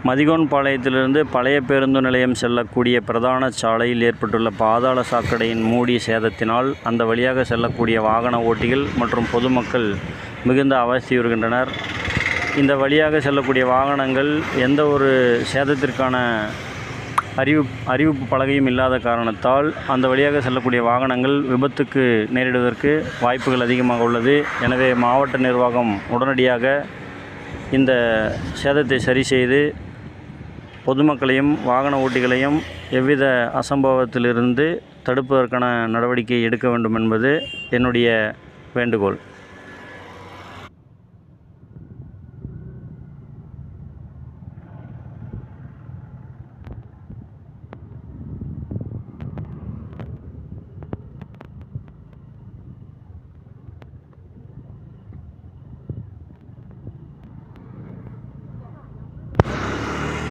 மதிகோன்பாளையத்திலிருந்து பழைய பேருந்து நிலையம் செல்லக்கூடிய பிரதான சாலையில் ஏற்பட்டுள்ள பாதாள சாக்கடையின் மூடிய சேதத்தினால் அந்த வழியாக செல்லக்கூடிய வாகன ஓட்டிகள் மற்றும் பொதுமக்கள் மிகுந்த அவதியுறுகின்றனர். இந்த வழியாக செல்லக்கூடிய வாகனங்கள் எந்த ஒரு சேதத்திற்கான அறிவிப்பு பலகையும் இல்லாத காரணத்தால் அந்த வழியாக செல்லக்கூடிய வாகனங்கள் விபத்துக்கு நேரிடுவதற்கு வாய்ப்புகள் அதிகமாக உள்ளது. எனவே மாவட்ட நிர்வாகம் உடனடியாக இந்த சேதத்தை சரி செய்து பொதுமக்களையும் வாகன ஓட்டிகளையும் எவ்வித அசம்பவத்திலிருந்து தடுப்பதற்கான நடவடிக்கை எடுக்க வேண்டும் என்பது என்னுடைய வேண்டுகோள்.